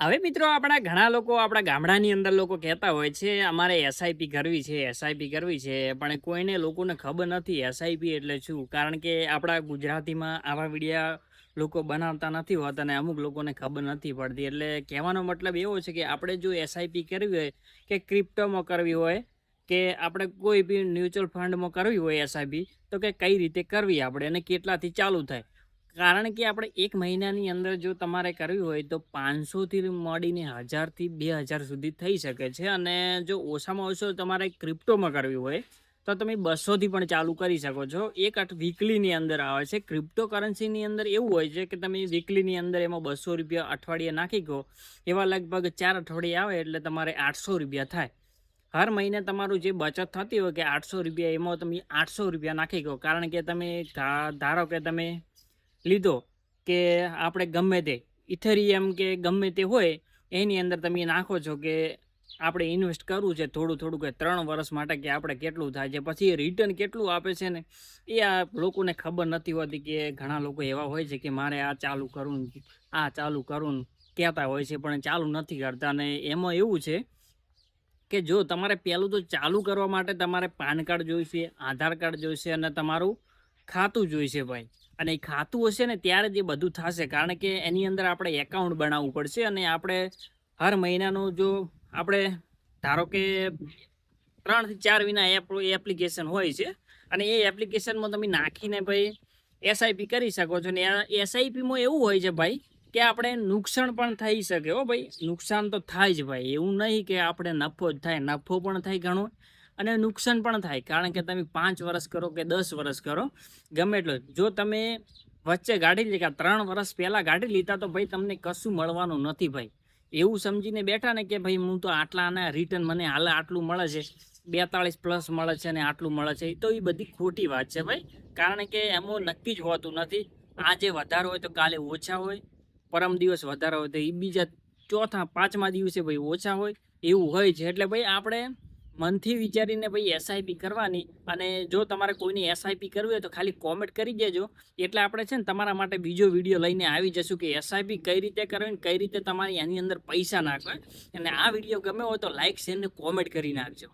હવે મિત્રો આપણા ઘણા લોકો આપણા ગામડાની અંદર લોકો કહેતા હોય છે અમારે એસઆઈપી કરવી છે એસઆઈપી કરવી છે પણ કોઈને લોકોને ખબર નથી એસઆઈપી એટલે શું કારણ કે આપણા ગુજરાતીમાં આવા વિડીયા લોકો બનાવતા નથી હોતા અને અમુક લોકોને ખબર નથી પડતી એટલે કહેવાનો મતલબ એવો છે કે આપણે જો એસઆઈપી કરવી હોય કે ક્રિપ્ટોમાં કરવી હોય કે આપણે કોઈ બી મ્યુચ્યુઅલ ફંડમાં કરવી હોય એસઆઈપી તો કે કઈ રીતે કરવી આપણે અને કેટલાથી ચાલુ થાય કારણ કે આપણે 1 મહિનાની અંદર જો તમારે કરવી હોય તો 500 થી મળીને 1000 થી 2000 સુધી થઈ શકે છે અને જો ઓછામાં ઓછો તમારે ક્રિપ્ટોમાં કરવી હોય તો તમે 200 થી પણ ચાલુ કરી શકો છો. એક વીકલીની અંદર આવે છે. ક્રિપ્ટોકરન્સીની અંદર એવું હોય છે કે તમે વીકલીની અંદર એમાં ₹200 અઠવાડિયે નાખી ગો, એવા લગભગ 4 અઠવાડિયે આવે એટલે તમારે ₹800 થાય. હર મહિને તમારું જે બચત થતી હોય કે ₹800 એમાં તમે ₹800 નાખી ગો કારણ કે તમે ધારો કે તમે લીધો કે આપણે ગમે તે ઇથેરિયમ કે ગમે તે હોય એની અંદર તમે નાખો છો કે આપણે ઇન્વેસ્ટ કરવું છે થોડું થોડું કે 3 વર્ષ માટે કે આપણે કેટલું થાય છે પછી એ રિટર્ન કેટલું આપે છે ને એ આ લોકોને ખબર નથી હોતી કે ઘણા લોકો એવા હોય છે કે મારે આ ચાલુ કરવું આ ચાલુ કરવું કહેતા હોય છે પણ ચાલુ નથી કરતા અને એમાં એવું છે કે જો તમારે પહેલું તો ચાલુ કરવા માટે તમારે પાન કાર્ડ જોઈશે, આધાર કાર્ડ જોઈશે અને તમારું ખાતું જોઈશે ભાઈ. અને એ ખાતું હશે ને ત્યારે જ એ બધું થશે કારણ કે એની અંદર આપણે એકાઉન્ટ બનાવવું પડશે અને આપણે હર મહિનાનું જો આપણે ધારો કે 3 થી 4 વિના એપ્લિકેશન હોય છે અને એ એપ્લિકેશનમાં તમે નાખીને ભાઈ એસઆઈપી કરી શકો છો. ને એસઆઈપીમાં એવું હોય છે ભાઈ કે આપણે નુકસાન પણ થઈ શકે હો ભાઈ. નુકસાન તો થાય જ ભાઈ, એવું નહીં કે આપણે નફો જ થાય, નફો પણ થાય ઘણો અને નુકસાન પણ થાય કારણ કે તમે 5 વર્ષ કરો કે 10 વર્ષ કરો ગમે એટલો જો તમે વચ્ચે ગાડી લીધા 3 વર્ષ પહેલા ગાડી લીધા તો ભાઈ તમને કશું મળવાનું નથી ભાઈ. એવું સમજીને બેઠા ને કે ભાઈ હું તો આટલાના રિટર્ન મને હાલ આટલું મળે છે, 42 પ્લસ મળે છે અને આટલું મળે છે, તો એ બધી ખોટી વાત છે ભાઈ. કારણ કે એમાં નક્કી જ હોતું નથી. આજે વધારે હોય તો કાલે ઓછા હોય, પરમ દિવસ વધારે હોય તો એ બીજા ચોથા પાંચમા દિવસે ભાઈ ઓછા હોય, એવું હોય છે. એટલે ભાઈ આપણે મનથી વિચારીને ભાઈ એસઆઈપી કરવાની. અને જો તમારે કોઈની એસઆઈપી કરવી હોય તો ખાલી કોમેન્ટ કરી દેજો એટલે આપણે છે ને તમારા માટે બીજો વિડીયો લઈને આવી જશું કે એસઆઈપી કઈ રીતે કરવી ને કઈ રીતે તમારી એની અંદર પૈસા નાખવા. અને આ વિડીયો ગમે હોય તો લાઈક શેર ને કોમેન્ટ કરી નાખજો.